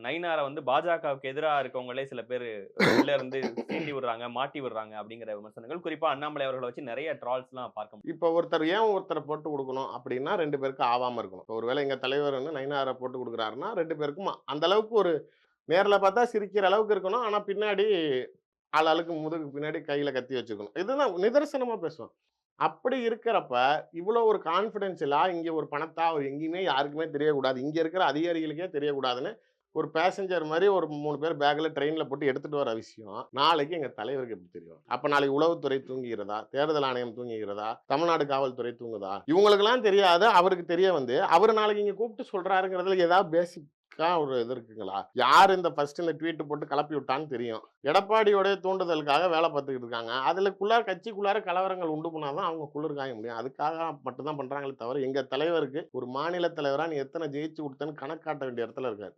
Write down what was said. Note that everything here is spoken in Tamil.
நயினார வந்து பாஜகவுக்கு எதிரா இருக்கவங்களே சில பேரு உள்ள இருந்து சீண்டி விடுறாங்க, மாட்டி விடுறாங்க அப்படிங்கிற விமர்சனங்கள். குறிப்பா அண்ணாமலை அவர்கள வச்சு நெறைய ட்ரால்ஸ்லாம் பார்க்க முடியும். இப்ப ஒருத்தர் ஏன் ஒருத்தர போட்டு குடுக்கணும் அப்டின்னா 2 பேருக்கு ஆவாம இருக்கணும். இப்ப ஒருவேளை எங்க தலைவர் வந்து நயினார போட்டு குடுக்குறாருன்னா 2 பேருக்கும் அந்த அளவுக்கு ஒரு நேர்ல பார்த்தா சிரிக்கிற அளவுக்கு இருக்கணும். ஆனா பின்னாடி ஆளாளுக்கு முதுகுக்கு பின்னாடி கையில கத்தி வச்சுக்கணும். இதுதான் நிதர்சனமா பேசுவேன். அப்படி இருக்கிறப்ப, இவ்வளோ ஒரு கான்ஃபிடென்ஷியலா இங்க ஒரு பணத்தா அவர் எங்கேயுமே யாருக்குமே தெரியக்கூடாது. இங்க இருக்கிற அதிகாரிகளுக்கே தெரியக்கூடாதுன்னு, ஒரு பேசஞ்சர் மாரி ஒரு 3 பேர் பேக்ல ட்ரெயின்ல போட்டு எடுத்துட்டு வர விஷயம், நாளைக்கு எங்க தலைவருக்கு எப்படி தெரியும்? அப்ப நாளைக்கு உளவுத்துறை தூங்குகிறதா? தேர்தல் ஆணையம் தூங்குகிறதா? தமிழ்நாடு காவல்துறை தூங்குதா? இவங்களுக்கெல்லாம் தெரியாத அவருக்கு தெரிய வந்து, அவரு நாளைக்கு இங்க கூப்பிட்டு சொல்றாருங்கிறதுல ஏதாவது பேசிக்கா ஒரு இது இருக்குங்களா? யார் இந்த ஃபர்ஸ்ட் இந்த ட்வீட் போட்டு கெளப்பி விட்டான்னு தெரியும். எடப்பாடியோடைய தூண்டுதலுக்காக வேல பார்த்துக்கிட்டு இருக்காங்க. அதுலக்குள்ளார கட்சிக்குள்ளார கலவரங்கள் உண்டு பண்ணா தான் அவங்க குளிர் காய முடியும். அதுக்காக மட்டும் தான் பண்றாங்களே தவிர, எங்க தலைவருக்கு ஒரு மாநில தலைவரா நீ எத்தன ஜெயிச்சு குடுத்தன்னு கணக்கு காட்ட வேண்டிய இடத்துல இருக்காரு.